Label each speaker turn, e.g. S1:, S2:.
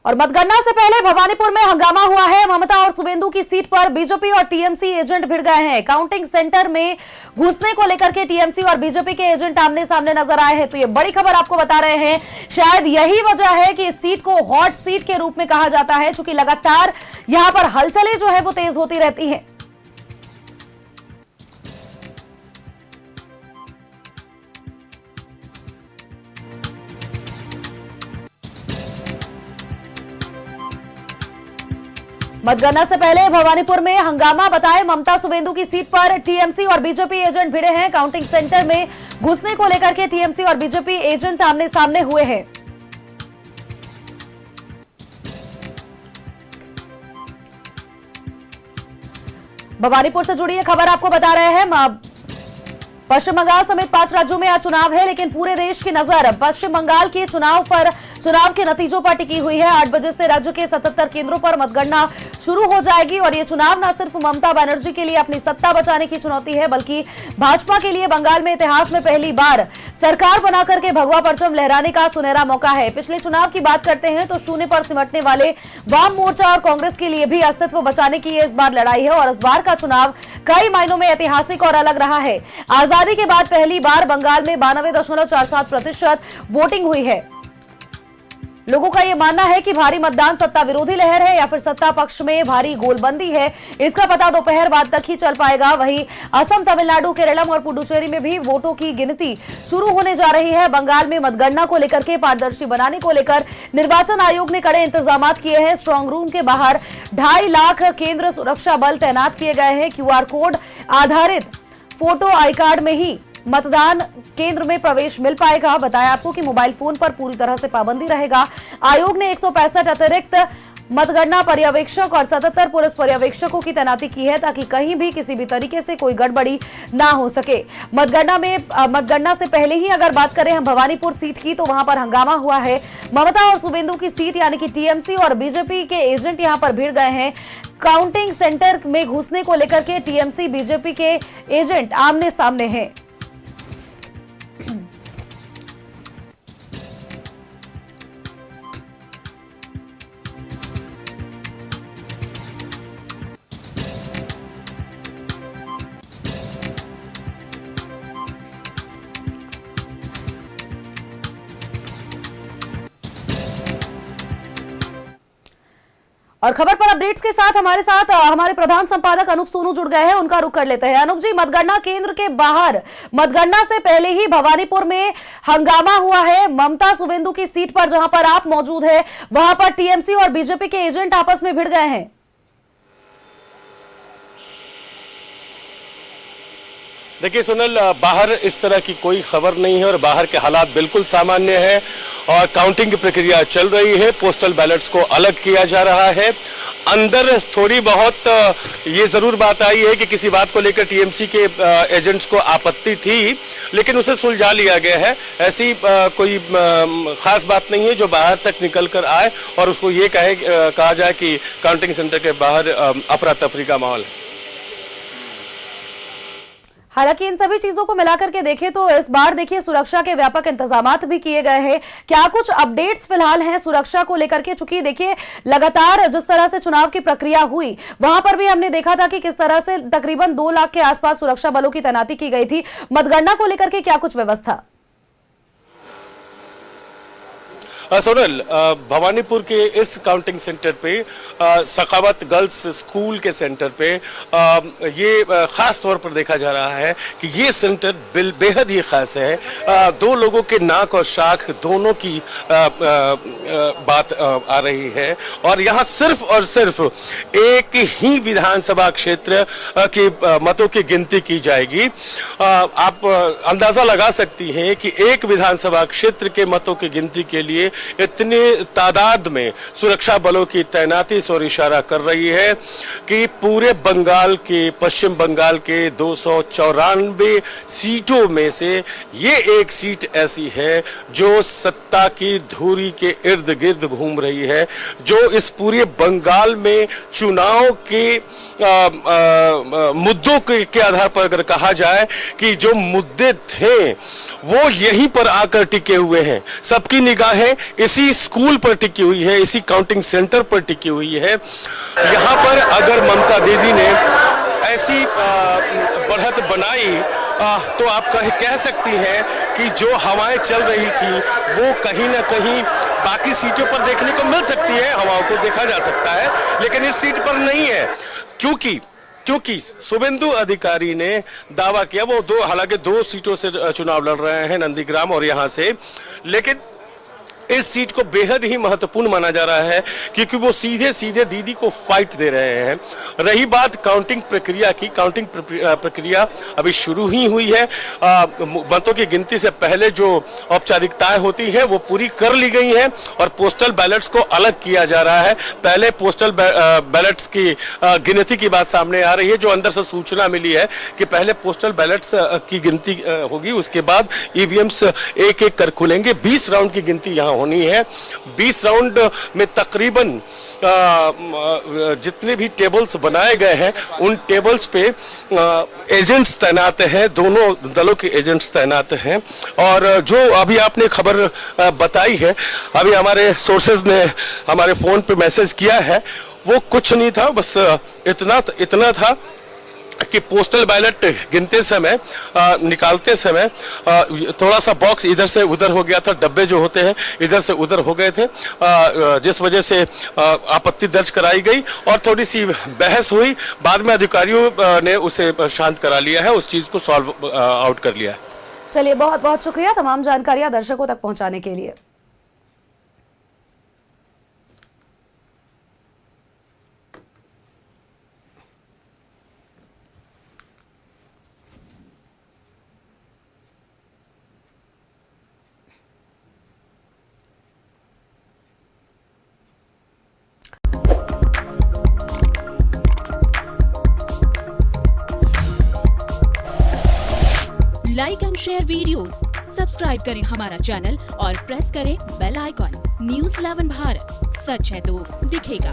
S1: और मतगणना से पहले भवानीपुर में हंगामा हुआ है। ममता और शुवेंदु की सीट पर बीजेपी और टीएमसी एजेंट भिड़ गए हैं। काउंटिंग सेंटर में घुसने को लेकर के टीएमसी और बीजेपी के एजेंट आमने सामने नजर आए हैं। तो ये बड़ी खबर आपको बता रहे हैं। शायद यही वजह है कि इस सीट को हॉट सीट के रूप में कहा जाता है, चूंकि लगातार यहां पर हलचलें जो है वो तेज होती रहती है। मतगणना से पहले भवानीपुर में हंगामा बताए। ममता शुवेंदु की सीट पर टीएमसी और बीजेपी एजेंट भिड़े हैं। काउंटिंग सेंटर में घुसने को लेकर के टीएमसी और बीजेपी एजेंट आमने सामने हुए हैं। भवानीपुर से जुड़ी ये खबर आपको बता रहे हैं। पश्चिम बंगाल समेत 5 राज्यों में आज चुनाव है, लेकिन पूरे देश की नजर पश्चिम बंगाल के चुनाव के नतीजों पर टिकी हुई है। 8 बजे से राज्य के 77 केंद्रों पर मतगणना शुरू हो जाएगी और ये चुनाव न सिर्फ ममता बनर्जी के लिए अपनी सत्ता बचाने की चुनौती है, बल्कि भाजपा के लिए बंगाल में इतिहास में पहली बार सरकार बनाकर के भगवा परचम लहराने का सुनहरा मौका है। पिछले चुनाव की बात करते हैं तो शून्य पर सिमटने वाले वाम मोर्चा और कांग्रेस के लिए भी अस्तित्व बचाने की इस बार लड़ाई है और इस बार का चुनाव कई मायनों में ऐतिहासिक और अलग रहा है। आजादी के बाद पहली बार बंगाल में 92.47% वोटिंग हुई है। लोगों का यह मानना है कि भारी मतदान सत्ता विरोधी लहर है या फिर सत्ता पक्ष में भारी गोलबंदी है, इसका पता दोपहर बाद तक ही चल पाएगा। वहीं असम, तमिलनाडु, केरलम और पुडुचेरी में भी वोटों की गिनती शुरू होने जा रही है। बंगाल में मतगणना को लेकर के पारदर्शी बनाने को लेकर निर्वाचन आयोग ने कड़े इंतजाम किए हैं। स्ट्रांग रूम के बाहर 2.5 लाख केंद्र सुरक्षा बल तैनात किए गए हैं। क्यूआर कोड आधारित फोटो आई कार्ड में ही मतदान केंद्र में प्रवेश मिल पाएगा। बताया आपको कि मोबाइल फोन पर पूरी तरह से पाबंदी रहेगा। आयोग ने 165 अतिरिक्त मतगणना पर्यवेक्षक और 77 पुलिस पर्यवेक्षकों की तैनाती की है, ताकि कहीं भी किसी भी तरीके से कोई गड़बड़ी ना हो सके। मतगणना से पहले ही अगर बात करें हम भवानीपुर सीट की, तो वहां पर हंगामा हुआ है। ममता और शुवेंदु की सीट यानी कि टीएमसी और बीजेपी के एजेंट यहां पर भिड़ गए हैं। काउंटिंग सेंटर में घुसने को लेकर के टीएमसी बीजेपी के एजेंट आमने सामने हैं। और खबर पर अपडेट्स के साथ हमारे प्रधान संपादक अनूप सोनू जुड़ गए हैं। उनका रुख कर लेते हैं। अनूप जी, मतगणना केंद्र के बाहर मतगणना से पहले ही भवानीपुर में हंगामा हुआ है। ममता शुवेंदु की सीट पर जहां पर आप मौजूद है, वहां पर टीएमसी और बीजेपी के एजेंट आपस में भिड़ गए हैं।
S2: देखिए सुनील, बाहर इस तरह की कोई खबर नहीं है और बाहर के हालात बिल्कुल सामान्य है और काउंटिंग की प्रक्रिया चल रही है। पोस्टल बैलेट्स को अलग किया जा रहा है। अंदर थोड़ी बहुत ये जरूर बात आई है कि किसी बात को लेकर टीएमसी के एजेंट्स को आपत्ति थी, लेकिन उसे सुलझा लिया गया है। ऐसी कोई खास बात नहीं है जो बाहर तक निकल कर आए और उसको ये कहा जाए कि काउंटिंग सेंटर के बाहर अफरा तफरी का माहौल है।
S1: हालांकि इन सभी चीजों को मिलाकर के देखें तो इस बार देखिए सुरक्षा के व्यापक इंतजामात भी किए गए हैं। क्या कुछ अपडेट्स फिलहाल हैं सुरक्षा को लेकर के? चूंकि देखिए लगातार जिस तरह से चुनाव की प्रक्रिया हुई, वहां पर भी हमने देखा था कि किस तरह से तकरीबन 2 लाख के आसपास सुरक्षा बलों की तैनाती की गई थी। मतगणना को लेकर के क्या कुछ व्यवस्था?
S2: सोनल, भवानीपुर के इस काउंटिंग सेंटर पे सखावत गर्ल्स स्कूल के सेंटर पे ये खास तौर पर देखा जा रहा है कि ये सेंटर बेहद ही खास है। 2 लोगों के नाक और शाख दोनों की बात आ रही है और यहाँ सिर्फ और सिर्फ एक ही विधानसभा क्षेत्र के मतों की गिनती की जाएगी। आप अंदाजा लगा सकती हैं कि एक विधानसभा क्षेत्र के मतों की गिनती के लिए इतने तादाद में सुरक्षा बलों की तैनाती से इशारा कर रही है कि पूरे बंगाल के, पश्चिम बंगाल के 294 सीटों में से ये एक सीट ऐसी है जो सत्ता की धुरी के इर्द गिर्द घूम रही है, जो इस पूरे बंगाल में चुनाव के मुद्दों के आधार पर अगर कहा जाए कि जो मुद्दे थे वो यहीं पर आकर टिके हुए हैं। सबकी निगाहें इसी स्कूल पर टिकी हुई है, इसी काउंटिंग सेंटर पर टिकी हुई है। यहाँ पर अगर ममता दीदी ने ऐसी बढ़त बनाई तो आप कह सकती हैं कि जो हवाएं चल रही थी वो कहीं ना कहीं बाकी सीटों पर देखने को मिल सकती है, हवाओं को देखा जा सकता है, लेकिन इस सीट पर नहीं है। क्योंकि शुभेंदु अधिकारी ने दावा किया, वो हालांकि 2 सीटों से चुनाव लड़ रहे हैं, नंदीग्राम और यहाँ से, लेकिन इस सीट को बेहद ही महत्वपूर्ण माना जा रहा है क्योंकि वो सीधे सीधे दीदी को फाइट दे रहे हैं। रही बात काउंटिंग प्रक्रिया की, काउंटिंग प्रक्रिया अभी शुरू ही हुई है। मतों की गिनती से पहले जो औपचारिकताएं होती हैं वो पूरी कर ली गई हैं और पोस्टल बैलेट्स को अलग किया जा रहा है। पहले पोस्टल बैलेट्स की गिनती की बात सामने आ रही है, जो अंदर से सूचना मिली है कि पहले पोस्टल बैलेट्स की गिनती होगी, उसके बाद ईवीएम्स एक एक कर खुलेंगे। 20 राउंड की गिनती यहाँ होनी है। 20 राउंड में तकरीबन जितने भी टेबल्स बनाए गए हैं उन टेबल्स पे एजेंट्स तैनात हैं, दोनों दलों के एजेंट्स तैनात हैं। और जो अभी आपने खबर बताई है, अभी हमारे सोर्सेज ने हमारे फोन पे मैसेज किया है, वो कुछ नहीं था, बस इतना था कि पोस्टल बैलेट गिनते समय, निकालते समय थोड़ा सा बॉक्स इधर से उधर हो गया था, डब्बे जो होते हैं इधर से उधर हो गए थे, जिस वजह से आपत्ति दर्ज कराई गई और थोड़ी सी बहस हुई। बाद में अधिकारियों ने उसे शांत करा लिया है, उस चीज को सॉल्व आउट कर लिया है।
S1: चलिए, बहुत बहुत शुक्रिया तमाम जानकारियां दर्शकों तक पहुंचाने के लिए।
S3: Like and share videos, subscribe करें हमारा चैनल और प्रेस करें बेल आइकॉन। न्यूज़ 11 भारत, सच है तो दिखेगा।